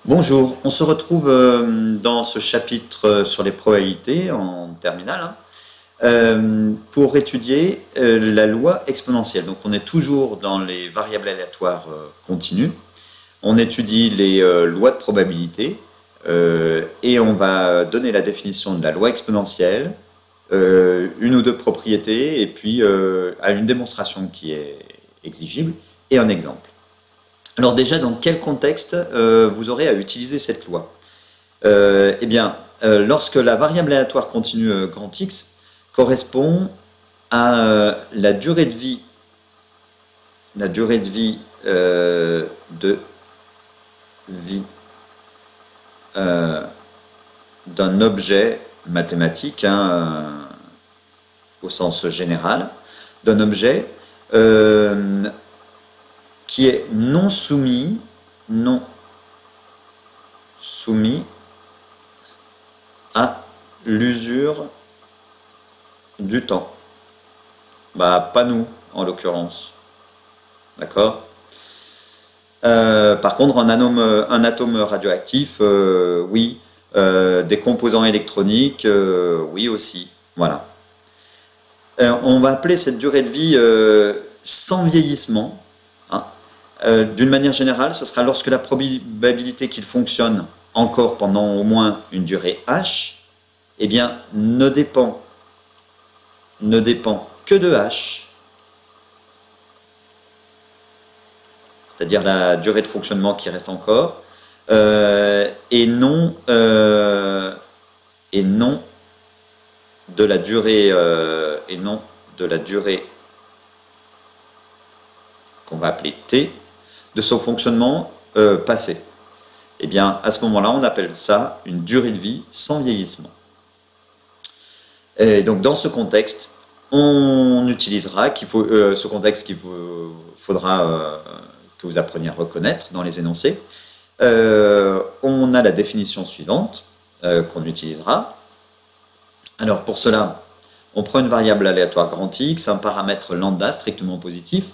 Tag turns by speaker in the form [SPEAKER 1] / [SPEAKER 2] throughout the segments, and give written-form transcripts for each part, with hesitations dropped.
[SPEAKER 1] Bonjour, on se retrouve dans ce chapitre sur les probabilités en terminale pour étudier la loi exponentielle. Donc on est toujours dans les variables aléatoires continues. On étudie les lois de probabilité et on va donner la définition de la loi exponentielle, une ou deux propriétés et puis à une démonstration qui est exigible et un exemple. Alors déjà, dans quel contexte vous aurez à utiliser cette loi? Eh bien, lorsque la variable aléatoire continue grand X correspond à la durée de vie, d'un objet mathématique, au sens général, d'un objet qui est non soumis à l'usure du temps. Pas nous, en l'occurrence. D'accord ? Par contre, un atome radioactif, oui. Des composants électroniques, oui aussi. Voilà. On va appeler cette durée de vie sans vieillissement. D'une manière générale, ce sera lorsque la probabilité qu'il fonctionne encore pendant au moins une durée h, eh bien, ne dépend que de h, c'est-à-dire la durée de fonctionnement qui reste encore, et non de la durée qu'on va appeler t, de son fonctionnement passé. Eh bien, à ce moment-là, on appelle ça une durée de vie sans vieillissement. Et donc, dans ce contexte, on utilisera ce contexte qu'il faudra que vous appreniez à reconnaître dans les énoncés. On a la définition suivante qu'on utilisera. Alors, pour cela, on prend une variable aléatoire grand X, un paramètre lambda strictement positif.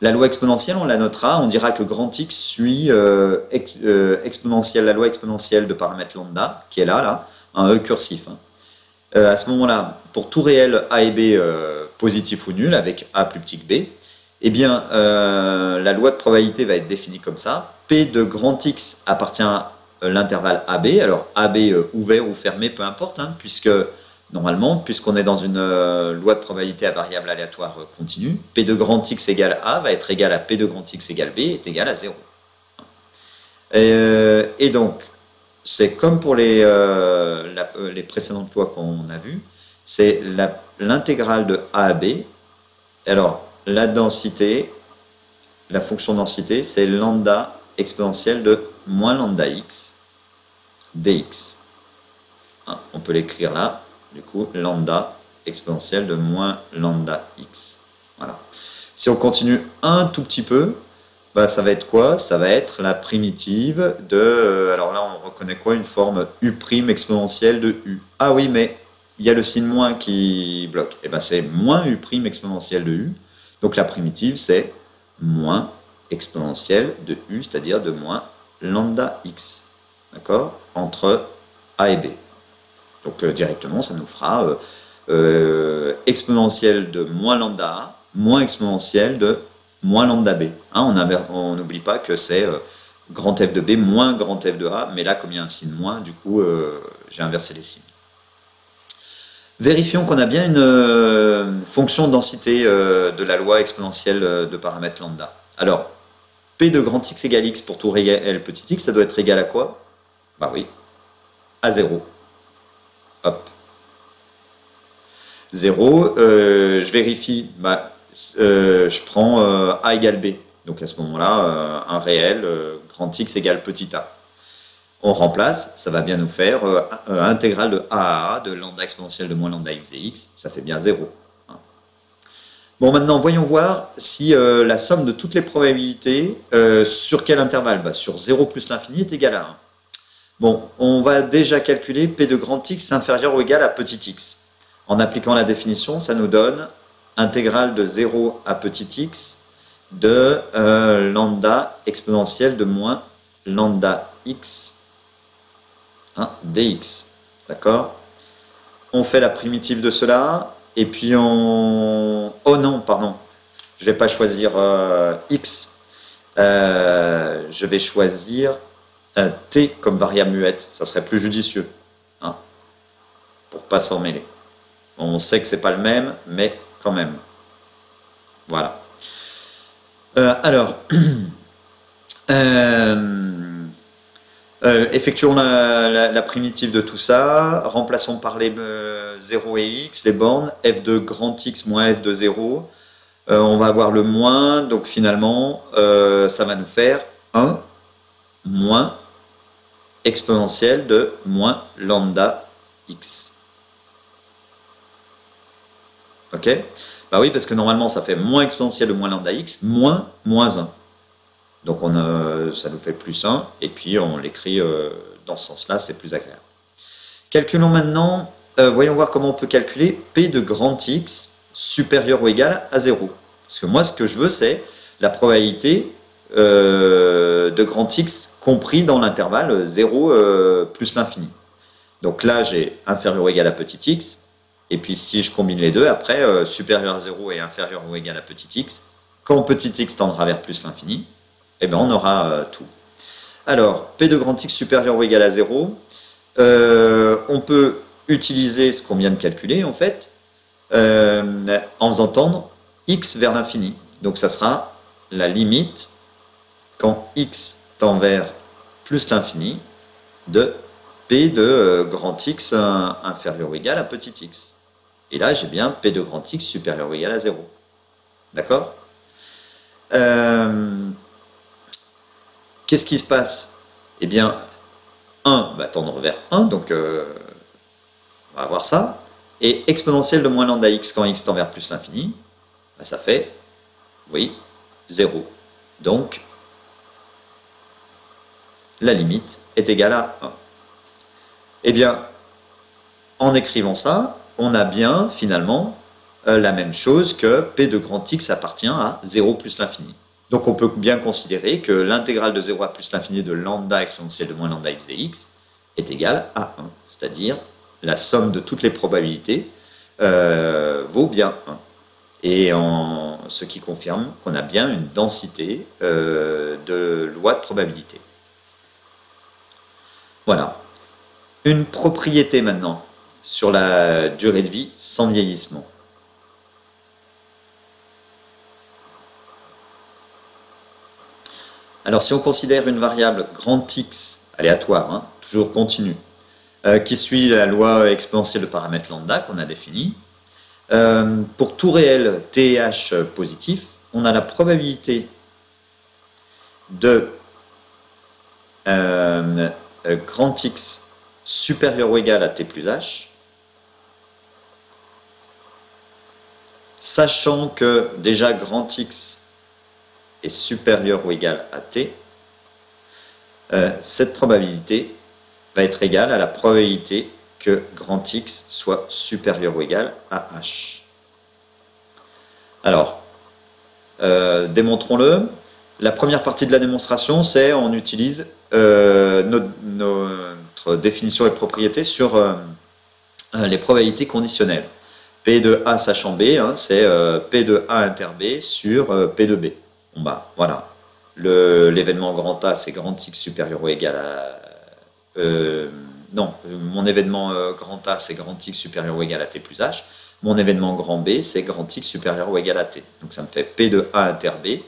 [SPEAKER 1] La loi exponentielle, on la notera, on dira que grand X suit la loi exponentielle de paramètre lambda, qui est là, un E cursif. À ce moment-là, pour tout réel A et B positif ou nul, avec A plus petit que B, eh bien, la loi de probabilité va être définie comme ça. P de grand X appartient à l'intervalle AB, alors AB ouvert ou fermé, peu importe, puisque normalement, puisqu'on est dans une loi de probabilité à variable aléatoire continue, P de grand X égale A va être égal à P de grand X égale B est égal à 0. Et donc, c'est comme pour les précédentes lois qu'on a vues, c'est l'intégrale de A à B. Alors, la densité, la fonction densité, c'est lambda exponentielle de moins lambda x dx. On peut l'écrire là. Du coup, lambda exponentielle de moins lambda x. Voilà. Si on continue un tout petit peu, ça va être quoi? Ça va être la primitive de... alors là, on reconnaît quoi? Une forme u' exponentielle de u. Ah oui, mais il y a le signe moins qui bloque. Et bien, c'est moins u' exponentielle de u. Donc la primitive, c'est moins exponentielle de u, c'est-à-dire de moins lambda x. D'accord? Entre a et b. Donc directement, ça nous fera exponentielle de moins lambda A, moins exponentielle de moins lambda B. On n'oublie pas que c'est grand F de B moins grand F de A, mais là, comme il y a un signe moins, du coup, j'ai inversé les signes. Vérifions qu'on a bien une fonction de densité de la loi exponentielle de paramètre lambda. Alors, P de grand X égale X pour tout réel petit x, ça doit être égal à quoi? Oui, à 0. Hop. 0, je vérifie, je prends A égale B. Donc à ce moment-là, un réel, grand X égale petit a. On remplace, ça va bien nous faire intégrale de A à A de lambda exponentielle de moins lambda x dx, ça fait bien 0. Bon, maintenant, voyons voir si la somme de toutes les probabilités, sur quel intervalle? Sur 0 plus l'infini est égal à 1. Bon, on va déjà calculer P de grand X inférieur ou égal à petit x. En appliquant la définition, ça nous donne intégrale de 0 à petit x de lambda exponentielle de moins lambda x hein, dx. D'accord? On fait la primitive de cela, et puis on... Oh non, pardon, je ne vais pas choisir x, je vais choisir t comme variable muette, ça serait plus judicieux, hein, pour pas s'en mêler. On sait que c'est pas le même, mais quand même. Voilà. Alors, effectuons la primitive de tout ça, remplaçons par les 0 et x, les bornes, f de grand X moins f de 0, on va avoir le moins, donc finalement, ça va nous faire 1 moins exponentielle de moins lambda x. Ok? Bah oui, parce que normalement, ça fait moins exponentielle de moins lambda x, moins 1. Donc ça nous fait plus 1, et puis on l'écrit dans ce sens-là, c'est plus agréable. Calculons maintenant, voyons voir comment on peut calculer P de grand X supérieur ou égal à 0. Parce que moi, ce que je veux, c'est la probabilité de grand X compris dans l'intervalle 0 plus l'infini. Donc là, j'ai inférieur ou égal à petit x, et puis si je combine les deux, après, supérieur à 0 et inférieur ou égal à petit x, quand petit x tendra vers plus l'infini, eh bien, on aura tout. Alors, P de grand X supérieur ou égal à 0, on peut utiliser ce qu'on vient de calculer, en fait, en faisant tendre x vers l'infini. Donc, ça sera la limite, quand x tend vers plus l'infini, de P de grand X inférieur ou égal à petit x. Et là, j'ai bien P de grand X supérieur ou égal à 0. D'accord? Qu'est-ce qui se passe? Eh bien, 1 va tendre vers 1, donc on va avoir ça. Et exponentielle de moins lambda x quand x tend vers plus l'infini, bah, ça fait, oui, 0. Donc, la limite est égale à 1. Eh bien, en écrivant ça, on a bien, finalement, la même chose que P de grand X appartient à 0 plus l'infini. Donc on peut bien considérer que l'intégrale de 0 à plus l'infini de lambda exponentielle de moins lambda x dx est égale à 1. C'est-à-dire la somme de toutes les probabilités vaut bien 1. Et ce qui confirme qu'on a bien une densité de loi de probabilité. Voilà. Une propriété maintenant sur la durée de vie sans vieillissement. Alors si on considère une variable grand X aléatoire, hein, toujours continue, qui suit la loi exponentielle de paramètre lambda qu'on a définie, pour tout réel t et h positif, on a la probabilité de grand X supérieur ou égal à t plus h, sachant que déjà grand X est supérieur ou égal à t, cette probabilité va être égale à la probabilité que grand X soit supérieur ou égal à h. Alors, démontrons-le. La première partie de la démonstration, c'est on utilise notre définition et propriété sur les probabilités conditionnelles. P de A sachant B, hein, c'est P de A inter B sur P de B. Bon bah, voilà. L'événement grand A, c'est grand X supérieur ou égal à... non, mon événement grand A, c'est grand X supérieur ou égal à T plus H. Mon événement grand B, c'est grand X supérieur ou égal à T. Donc ça me fait P de A inter B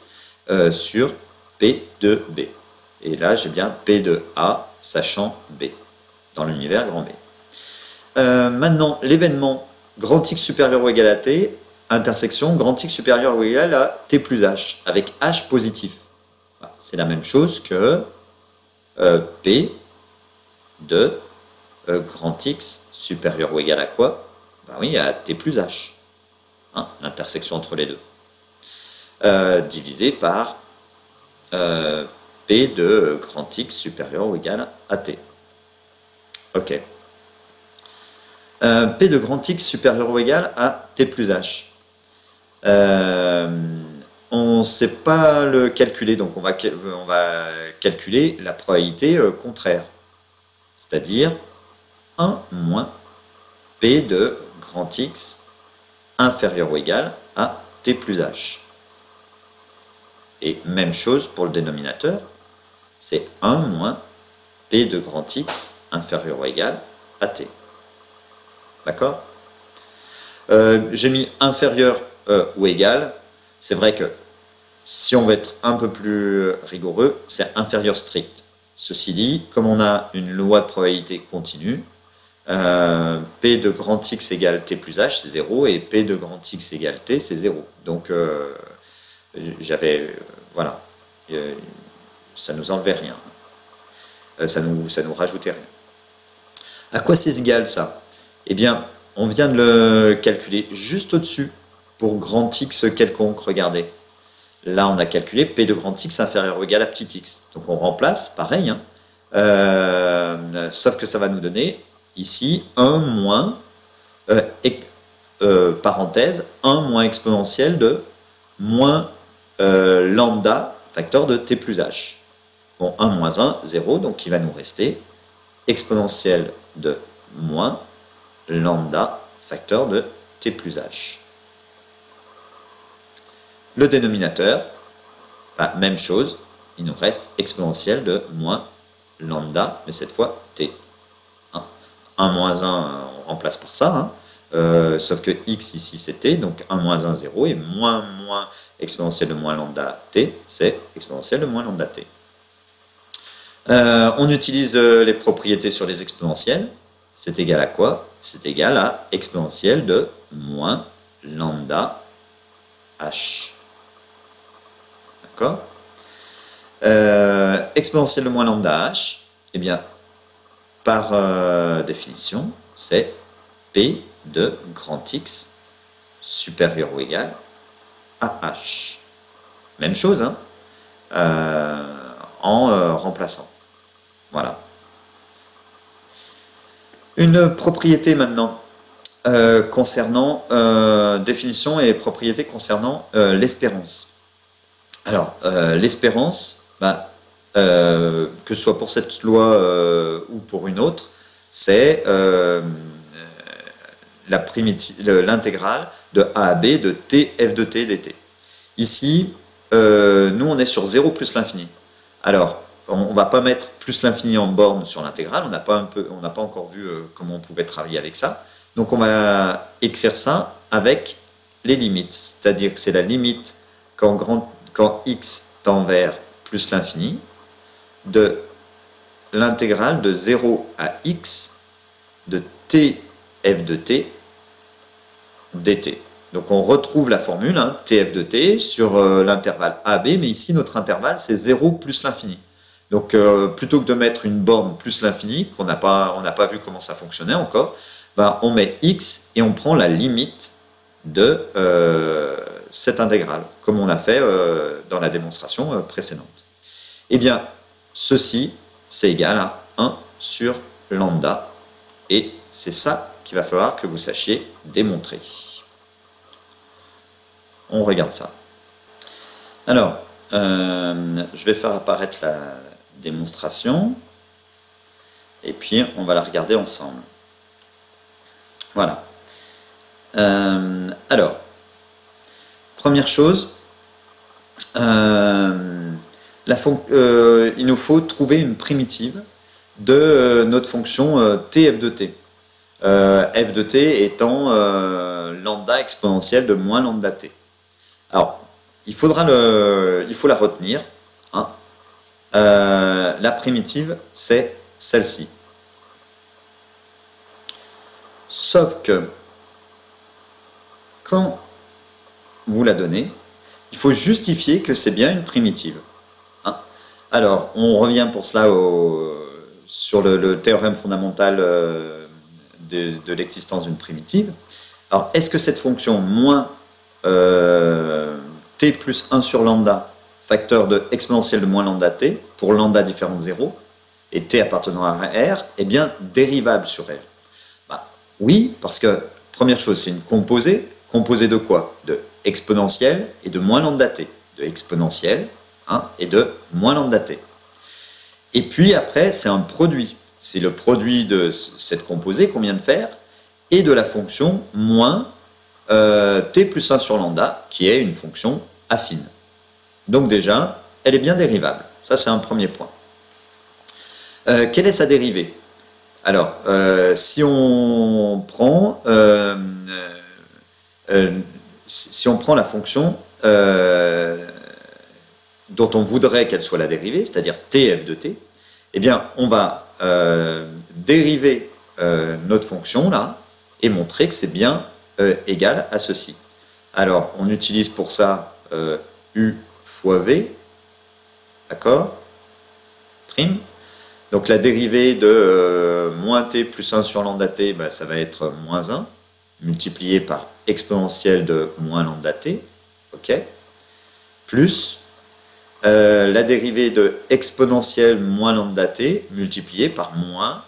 [SPEAKER 1] sur P de B. Et là, j'ai bien P de A sachant B, dans l'univers grand B. Maintenant, l'événement grand X supérieur ou égal à T, intersection grand X supérieur ou égal à T plus H, avec H positif. Voilà. C'est la même chose que P de grand X supérieur ou égal à quoi? Ben oui, à T plus H. Hein, l'intersection entre les deux. Divisé par P de grand X supérieur ou égal à T. Ok. P de grand X supérieur ou égal à T plus H. On ne sait pas le calculer, donc on va calculer la probabilité contraire. c'est-à-dire 1 moins P de grand X inférieur ou égal à T plus H. Et même chose pour le dénominateur, c'est 1 moins P de grand X inférieur ou égal à T. D'accord? J'ai mis inférieur ou égal. C'est vrai que si on veut être un peu plus rigoureux, c'est inférieur strict. Ceci dit, comme on a une loi de probabilité continue, P de grand X égale T plus H, c'est 0, et P de grand X égale T, c'est 0. Donc, voilà, ça nous enlevait rien. Ça nous rajoutait rien. À quoi c'est égal, ça? Eh bien, on vient de le calculer juste au-dessus pour grand X quelconque, regardez. Là, on a calculé P de grand X inférieur ou égal à petit x. Donc, on remplace, pareil, hein, sauf que ça va nous donner ici 1 moins, parenthèse, 1 moins exponentielle de moins lambda facteur de T plus H. Bon, 1 moins 1, 0, donc il va nous rester exponentielle de moins lambda facteur de T plus H. Le dénominateur, bah, même chose, il nous reste exponentielle de moins lambda, mais cette fois T. 1 moins 1, on remplace par ça, hein. Sauf que x ici c'est T, donc 1 moins 1, 0, et moins exponentielle de moins lambda T, c'est exponentielle de moins lambda T. On utilise les propriétés sur les exponentielles. C'est égal à quoi? C'est égal à exponentielle de moins lambda H. D'accord? Exponentielle de moins lambda H, eh bien, par définition, c'est P de grand X supérieur ou égal à H. Même chose, hein, en remplaçant. Voilà. Une propriété maintenant concernant définition et propriété concernant l'espérance. Alors, l'espérance, bah, que ce soit pour cette loi ou pour une autre, c'est l'intégrale de A à B de T f de T dt. Ici, nous on est sur 0 plus l'infini. Alors, on ne va pas mettre plus l'infini en borne sur l'intégrale, on n'a pas encore vu comment on pouvait travailler avec ça. Donc on va écrire ça avec les limites, c'est-à-dire que c'est la limite quand x tend vers plus l'infini, de l'intégrale de 0 à x de t f de t dt. Donc on retrouve la formule, hein, tf de t sur l'intervalle AB, mais ici notre intervalle c'est 0 plus l'infini. Donc plutôt que de mettre une borne plus l'infini, on n'a pas vu comment ça fonctionnait encore, ben, on met x et on prend la limite de cette intégrale, comme on a fait dans la démonstration précédente. Eh bien, ceci, c'est égal à 1 sur lambda, et c'est ça qu'il va falloir que vous sachiez démontrer. On regarde ça. Alors, je vais faire apparaître la démonstration, et puis on va la regarder ensemble. Voilà. Alors, première chose, il nous faut trouver une primitive de notre fonction tf de t. F de t étant lambda exponentielle de moins lambda t. Alors, il faut la retenir. Hein. La primitive, c'est celle-ci. Sauf que, quand vous la donnez, il faut justifier que c'est bien une primitive. Hein. Alors, on revient pour cela sur le théorème fondamental de l'existence d'une primitive. Alors, est-ce que cette fonction moins t plus 1 sur lambda, facteur de exponentielle de moins lambda t, pour lambda différent de 0, et t appartenant à R, est bien dérivable sur R? Bah, oui, parce que, première chose, c'est une composée. Composée de quoi? De exponentielle et de moins lambda t. De exponentielle, hein, et de moins lambda t. Et puis après, c'est un produit. c'est le produit de cette composée qu'on vient de faire et de la fonction moins t plus 1 sur lambda, qui est une fonction affine. Donc déjà, elle est bien dérivable. Ça, c'est un premier point. Quelle est sa dérivée? Alors, si on prend la fonction dont on voudrait qu'elle soit la dérivée, c'est-à-dire tf de t, eh bien, on va dériver notre fonction là et montrer que c'est bien égal à ceci. Alors, on utilise pour ça u fois v, d'accord, prime. Donc la dérivée de moins t plus 1 sur lambda t, bah, ça va être moins 1, multiplié par exponentielle de moins lambda t, ok, plus la dérivée de exponentielle moins lambda t, multiplié par moins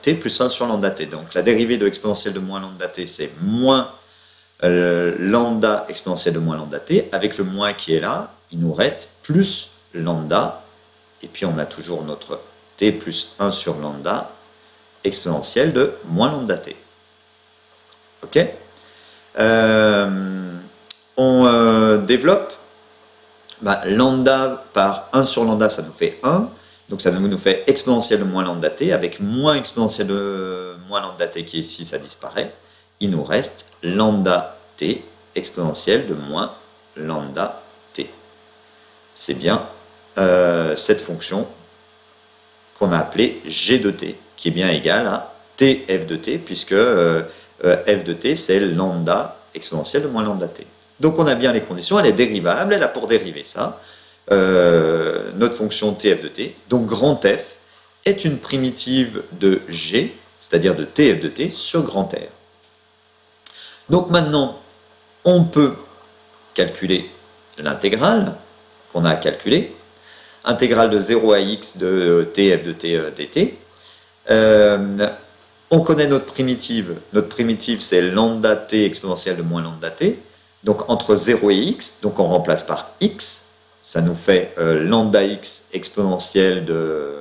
[SPEAKER 1] t plus 1 sur lambda t. Donc la dérivée de exponentielle de moins lambda t, c'est moins lambda exponentielle de moins lambda t, avec le moins qui est là, il nous reste plus lambda. Et puis on a toujours notre t plus 1 sur lambda exponentielle de moins lambda t. Ok, on développe. Bah, lambda par 1 sur lambda, ça nous fait 1. Donc ça nous fait exponentielle de moins lambda t. Avec moins exponentielle de moins lambda t qui est ici, ça disparaît. Il nous reste lambda t exponentielle de moins lambda t. C'est bien cette fonction qu'on a appelée g de t, qui est bien égale à tf de t, puisque f de t, c'est lambda exponentielle de moins lambda t. Donc on a bien les conditions, elle est dérivable, elle a pour dériver ça, notre fonction tf de t. Donc grand f est une primitive de g, c'est-à-dire de tf de t, sur grand R. Donc maintenant, on peut calculer l'intégrale qu'on a à calculer, intégrale de 0 à x de tf de t dt. On connaît notre primitive. Notre primitive, c'est lambda t exponentielle de moins lambda t. Donc entre 0 et x, donc on remplace par x. Ça nous fait lambda x exponentielle de...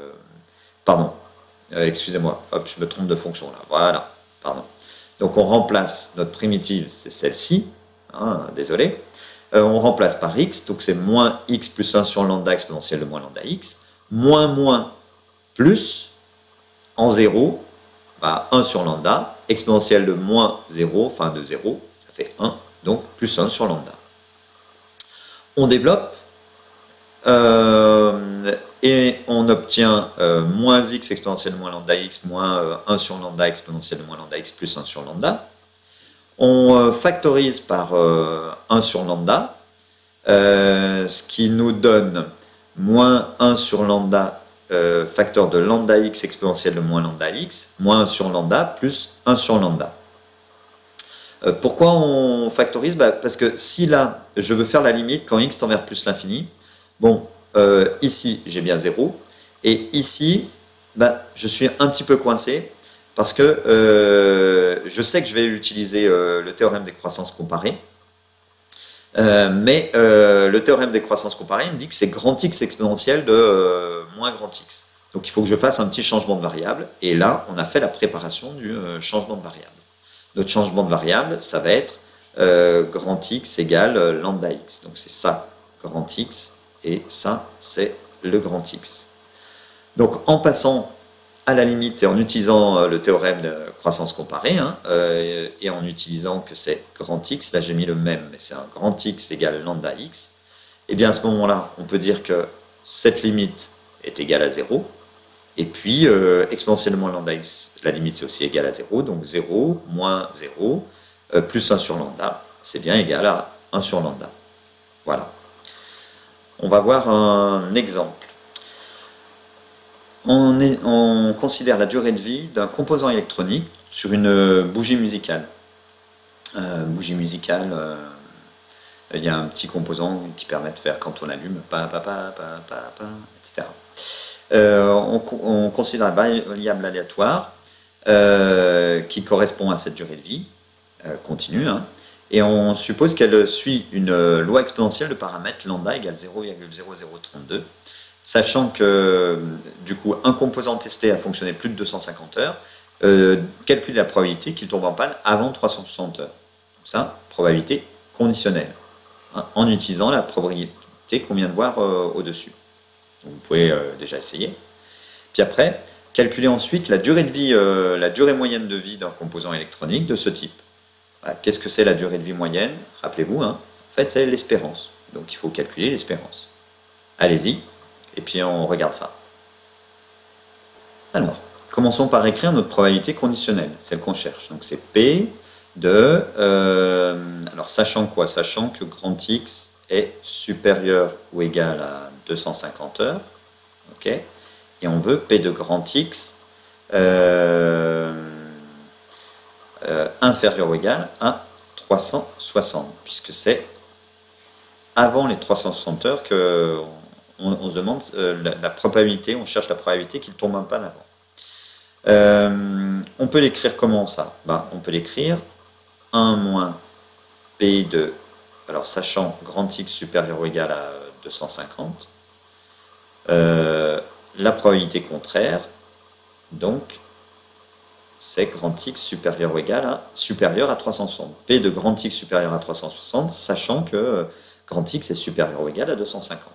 [SPEAKER 1] Pardon, excusez-moi, hop, je me trompe de fonction là. Voilà, pardon. Donc on remplace notre primitive, c'est celle-ci. Hein, désolé. On remplace par x, donc c'est moins x plus 1 sur lambda exponentielle de moins lambda x, moins plus, en 0, bah 1 sur lambda, exponentielle de moins 0, enfin de 0, ça fait 1, donc plus 1 sur lambda. On développe, et on obtient moins x exponentielle de moins lambda x, moins 1 sur lambda exponentielle de moins lambda x, plus 1 sur lambda. On factorise par 1 sur lambda, ce qui nous donne moins 1 sur lambda, facteur de lambda x exponentielle de moins lambda x, moins 1 sur lambda, plus 1 sur lambda. Pourquoi on factorise? Parce que si là, je veux faire la limite quand x tend vers plus l'infini, bon, ici j'ai bien 0, et ici, je suis un petit peu coincé, parce que je sais que je vais utiliser le théorème des croissances comparées, mais le théorème des croissances comparées me dit que c'est grand x exponentielle de moins grand x. Donc il faut que je fasse un petit changement de variable, et là on a fait la préparation du changement de variable. Notre changement de variable, ça va être grand x égale lambda x. Donc c'est ça, grand x, et ça c'est le grand x. Donc en passant à la limite, et en utilisant le théorème de croissance comparée, hein, et en utilisant que c'est grand x, là j'ai mis le même, mais c'est un grand x égale lambda x, et bien à ce moment-là, on peut dire que cette limite est égale à 0, et puis exponentiellement lambda x, la limite c'est aussi égal à 0, donc 0, moins 0, plus 1 sur lambda, c'est bien égal à 1 sur lambda. Voilà. On va voir un exemple. On considère la durée de vie d'un composant électronique sur une bougie musicale. Bougie musicale, il y a un petit composant qui permet de faire quand on allume, etc. On considère la variable aléatoire qui correspond à cette durée de vie continue, hein, et on suppose qu'elle suit une loi exponentielle de paramètres lambda égale 0,0032. sachant que du coup un composant testé a fonctionné plus de 250 heures, calculer la probabilité qu'il tombe en panne avant 360 heures. Donc ça, probabilité conditionnelle, hein, en utilisant la probabilité qu'on vient de voir au-dessus. Donc vous pouvez déjà essayer. Puis après, calculer ensuite la durée de vie, la durée moyenne de vie d'un composant électronique de ce type. Voilà. Qu'est-ce que c'est la durée de vie moyenne? Rappelez-vous, hein, en fait c'est l'espérance. Donc il faut calculer l'espérance. Allez-y, et puis on regarde ça. Alors, commençons par écrire notre probabilité conditionnelle, celle qu'on cherche. Donc c'est P de... alors sachant quoi? Sachant que grand X est supérieur ou égal à 250 heures. Ok, et on veut P de grand X inférieur ou égal à 360, puisque c'est avant les 360 heures qu'on se demande la probabilité, on cherche la probabilité qu'il tombe en panne avant. On peut l'écrire comment ça? On peut l'écrire 1 moins P de, alors sachant grand X supérieur ou égal à 250, la probabilité contraire, donc c'est grand X supérieur ou égal à 360. P de grand X supérieur à 360, sachant que grand X est supérieur ou égal à 250.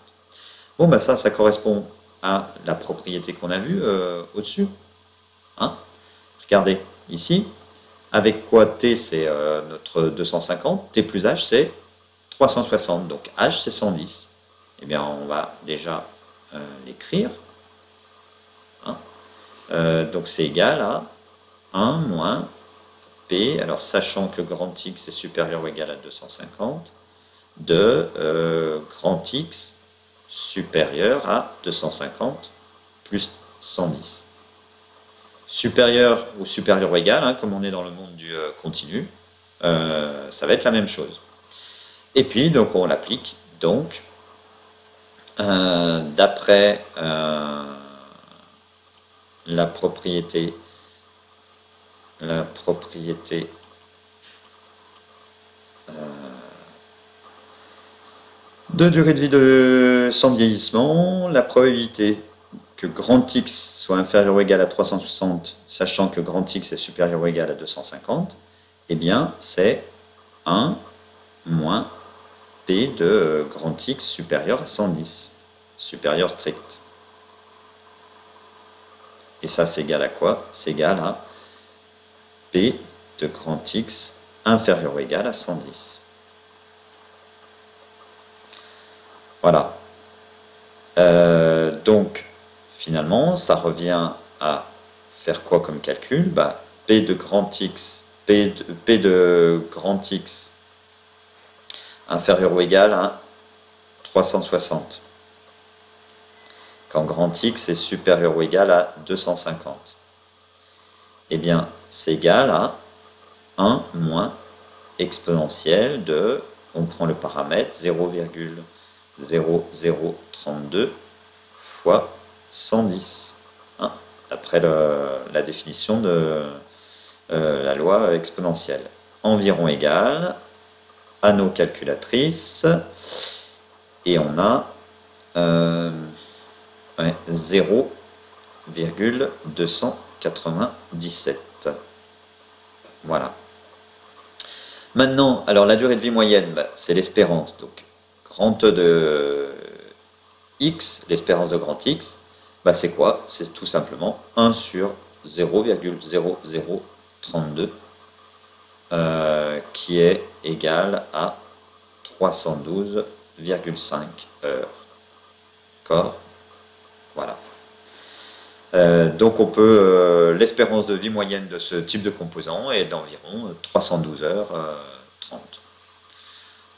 [SPEAKER 1] Bon, ça correspond à la propriété qu'on a vue au-dessus. Hein? Regardez, ici, avec quoi T c'est notre 250, T plus H c'est 360, donc H c'est 110. Eh bien, on va déjà l'écrire. Hein? Donc c'est égal à 1 moins P, alors sachant que grand X est supérieur ou égal à 250, de grand X supérieur à 250 plus 110. Supérieur ou supérieur ou égal, hein, comme on est dans le monde du continu, ça va être la même chose. Et puis, donc on l'applique, donc, d'après la propriété de durée de vie sans vieillissement, la probabilité que grand X soit inférieur ou égal à 360, sachant que grand X est supérieur ou égal à 250, eh bien c'est 1 moins P de grand X supérieur à 110, supérieur strict. Et ça c'est égal à quoi? C'est égal à P de grand X inférieur ou égal à 110. Voilà. Donc, finalement, ça revient à faire quoi comme calcul? P de grand X, P de grand X inférieur ou égal à 360. Quand grand X est supérieur ou égal à 250. Eh bien, c'est égal à 1 moins exponentielle de, on prend le paramètre 0,0032 fois 110, hein, d'après la définition de la loi exponentielle. Environ égal à nos calculatrices, et on a 0,297. Voilà. Maintenant, alors la durée de vie moyenne, c'est l'espérance. Donc, grand E de X, l'espérance de grand X, c'est quoi? C'est tout simplement 1 sur 0,0032 qui est égal à 312,5 heures. D'accord? Voilà. Donc on peut, l'espérance de vie moyenne de ce type de composant est d'environ 312 heures 30.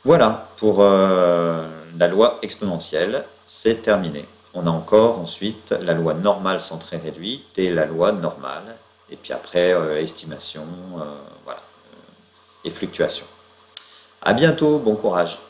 [SPEAKER 1] Voilà pour la loi exponentielle, c'est terminé. On a encore ensuite la loi normale centrée réduite et la loi normale, et puis après estimation, voilà, et fluctuation. À bientôt, bon courage.